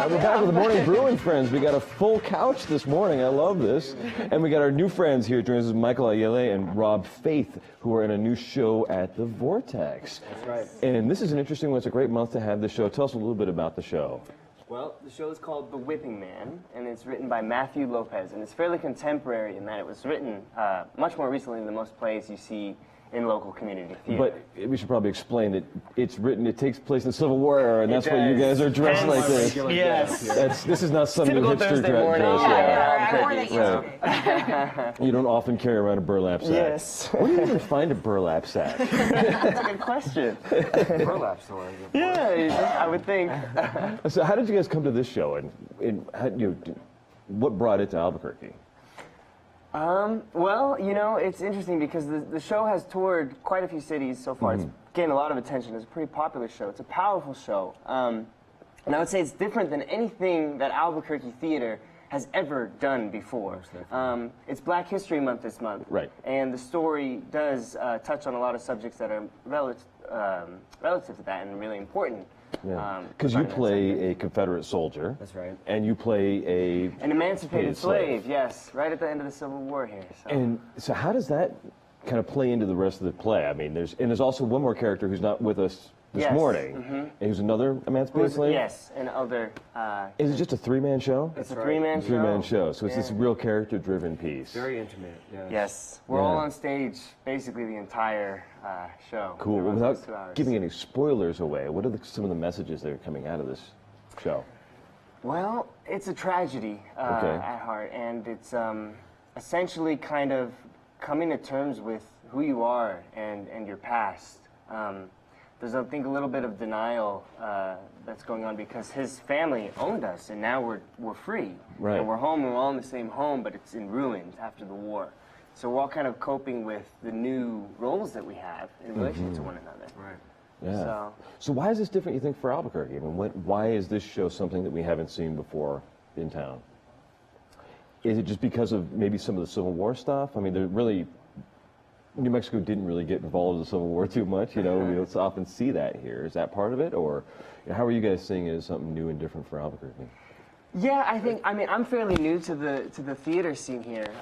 We're back with the Morning Brew and friends. We got a full couch this morning. I love this. And we got our new friends here joining us, Mikael, Ayele, and Faithe, who are in a new show at the Vortex. That's right. And this is an interesting one. It's a great month to have this show. Tell us a little bit about the show. Well, the show is called The Whipping Man, and it's written by Matthew Lopez, and it's fairly contemporary in that it was written much more recently than most plays you see in local community theater. But we should probably explain that it takes place in the Civil War era, and that's why you guys are dressed like this. Yes. This is not some new Typical hipster Thursday dress. morning. I wore that yesterday. You don't often carry around a burlap sack. Yes. Where do you even find a burlap sack? That's a good question. Burlap store. Yeah, I would think. So how did you guys come to this show, and how, what brought it to Albuquerque? Well, it's interesting because the show has toured quite a few cities so far. It's gained a lot of attention. It's a pretty popular show. It's a powerful show. And I would say it's different than anything that Albuquerque theater has ever done before. It's Black History Month this month. Right. And the story does touch on a lot of subjects that are relative to that and really important. Yeah, because you play a Confederate soldier. That's right. And you play an emancipated slave, yes, right at the end of the Civil War here. So. And so how does that kind of play into the rest of the play? I mean, there's also one more character who's not with us this morning. And who's another emancipated slave? Yes, an elder. Is it just a three-man show? It's a three-man show. Three-man show. So it's this real character-driven piece. Very intimate. Yes. We're all on stage basically the entire show. Cool. Well, without giving any spoilers away, what are some of the messages that are coming out of this show? Well, it's a tragedy at heart, and it's essentially kind of coming to terms with who you are and your past. There's, I think, a little bit of denial that's going on because his family owned us, and now we're free. Right. And we're home, and we're all in the same home, but it's in ruins after the war. So we're all kind of coping with the new roles that we have in relation to one another. Right. Yeah. So why is this different, you think, for Albuquerque? I mean, why is this show something that we haven't seen before in town? Is it just because of maybe some of the Civil War stuff? I mean, New Mexico didn't really get involved in the Civil War too much, we don't often see that here. Is that part of it, or how are you guys seeing it as something new and different for Albuquerque? Yeah, I'm fairly new to the theater scene here.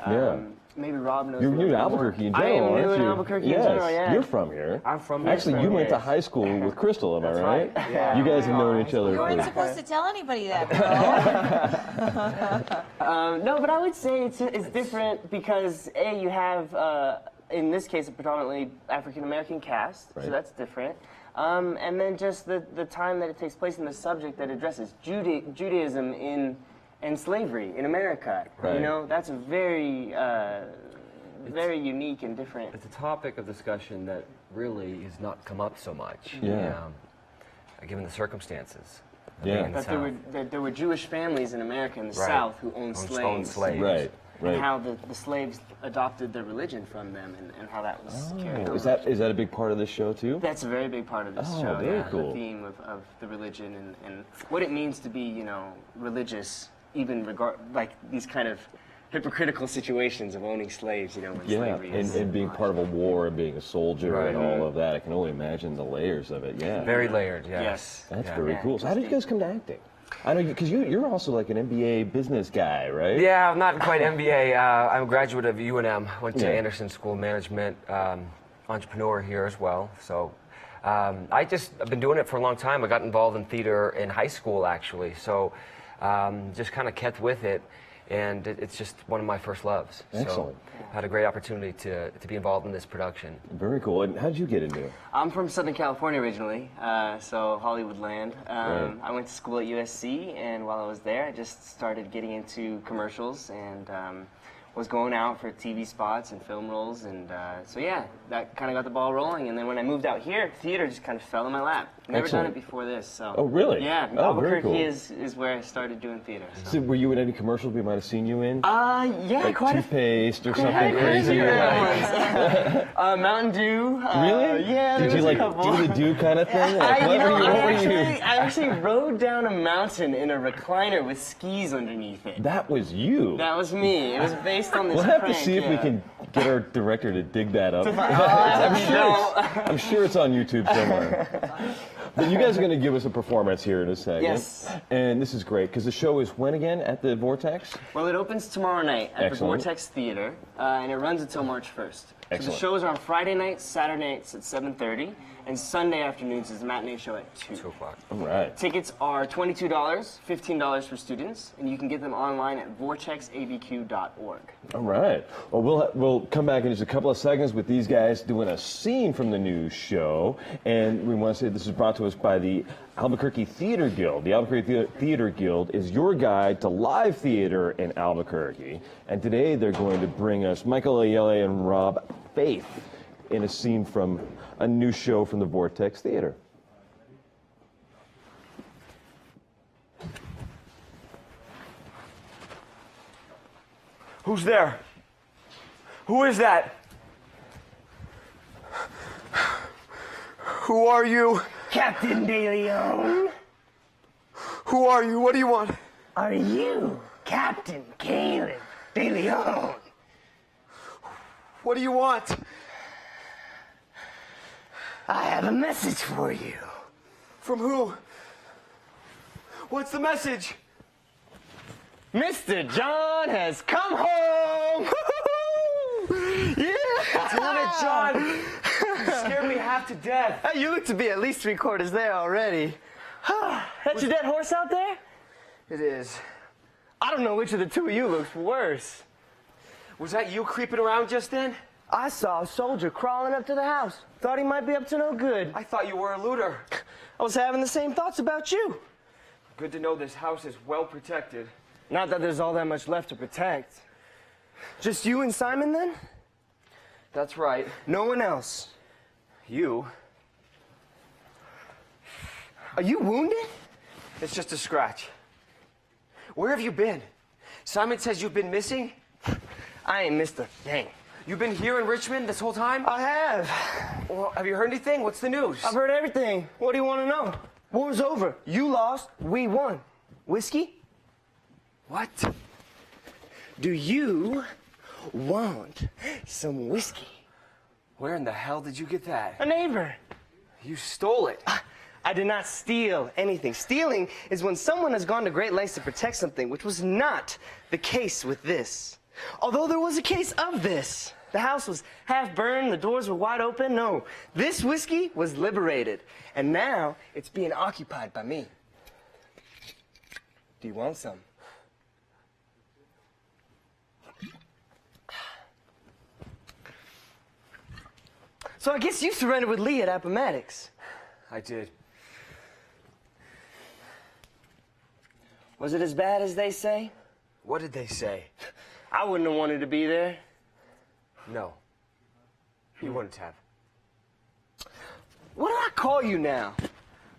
Maybe Rob knows. You're new to Albuquerque in general, I am new aren't in you? Albuquerque in general, yeah. You're from here. I'm from here. Actually, you went to high school with Crystal, am I right? Yeah. You guys have known each other You weren't for... supposed to tell anybody that, bro. No, but I would say it's different because, A, you have, in this case, a predominantly African-American cast, so that's different. And then just the time that it takes place in the subject that addresses Judaism and slavery in America. Right. That's a very unique and different. It's a topic of discussion that really has not come up so much. Given the circumstances. Yeah. That there were Jewish families in America in the South who owned slaves. Right. And how the slaves adopted their religion from them and how that was carried over. Is that a big part of this show, too? That's a very big part of this show. Very cool. The theme of the religion and what it means to be, religious, even like these kind of hypocritical situations of owning slaves, when slavery is... and being part of a war and being a soldier and all of that. I can only imagine the layers of it, Very layered, Yes. That's very cool. So how did you guys come to acting? I know, because you're also like an MBA business guy, right? Yeah, I'm not quite MBA. I'm a graduate of UNM, went to Anderson School of Management, entrepreneur here as well. So I've been doing it for a long time. I got involved in theater in high school, actually. So just kind of kept with it. And it's just one of my first loves. Excellent. So I had a great opportunity to be involved in this production. Very cool. And how did you get into it? I'm from Southern California originally, so Hollywood land. I went to school at USC, and while I was there, I just started getting into commercials and was going out for TV spots and film roles, and so yeah, that kind of got the ball rolling. And then when I moved out here, theater just kind of fell in my lap. Never done it before this, so. Oh, really? Yeah, Albuquerque is where I started doing theater. So were you in any commercials we might have seen you in? Yeah, like quite toothpaste or something crazy? Mountain Dew. Really? Yeah, Did you like do the do kind of thing? Like, I actually rode down a mountain in a recliner with skis underneath it. That was you. That was me. It was based on this We'll have prank, to see if we can get our director to dig that up. I'm I'm sure it's on YouTube somewhere. But you guys are going to give us a performance here in a second. Yes. And this is great because the show is when again at the Vortex? Well, it opens tomorrow night at Excellent. the Vortex Theater, and it runs until March 1st. So the Excellent. shows are on Friday nights, Saturday nights at 7:30, and Sunday afternoons is the matinee show at 2. 2 o'clock. All right. Tickets are $22, $15 for students, and you can get them online at vortexabq.org. All right. Well, we'll come back in just a couple of seconds with these guys doing a scene from the new show. And we want to say this is brought to us by the Albuquerque Theater Guild. The Albuquerque Theater Guild is your guide to live theater in Albuquerque. And today they're going to bring us Mikael, Ayele, and Rob Faithe in a scene from a new show from the Vortex Theater. Who's there? Who is that? Who are you? Captain De Leon, Who are you? What do you want? are you Captain Caleb De Leon? What do you want? I have a message for you. From who? What's the message? Mr. John has come home! Yeah! Damn it, John! You scared me half to death. Hey, you look to be at least 3/4 there already. That's your dead horse out there? It is. I don't know which of the two of you looks worse. Was that you creeping around just then? I saw a soldier crawling up to the house. Thought he might be up to no good. I thought you were a looter. I was having the same thoughts about you. Good to know this house is well protected. Not that there's all that much left to protect. Just you and Simon then? That's right. No one else. You? Are you wounded? It's just a scratch. Where have you been? Simon says you've been missing? I ain't missed a thing. You've been here in Richmond this whole time? I have. Well, have you heard anything? What's the news? I've heard everything. What do you want to know? War's over. You lost. We won. Whiskey? What? Do you want some whiskey? Where in the hell did you get that? A neighbor. You stole it. I did not steal anything. Stealing is when someone has gone to great lengths to protect something, which was not the case with this. Although there was a case of this. The house was half burned, the doors were wide open. No, this whiskey was liberated, and now it's being occupied by me. Do you want some? So I guess you surrendered with Lee at Appomattox. I did. Was it as bad as they say? What did they say? I wouldn't have wanted to be there. No. You wouldn't have. What do I call you now?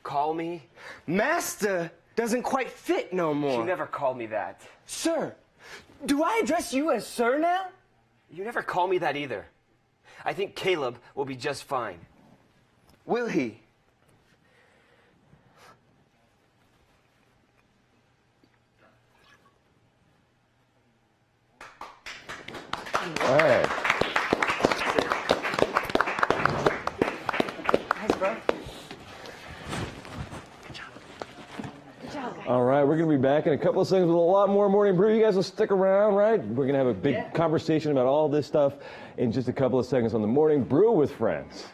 Call me? Master doesn't quite fit no more. You never called me that. Sir, do I address you as sir now? You never call me that either. I think Caleb will be just fine. Will he? All right. Thanks, bro. Good job, guys. All right, we're going to be back in a couple of seconds with a lot more Morning Brew. You guys will stick around, right? We're going to have a big conversation about all this stuff in just a couple of seconds on the Morning Brew with Friends.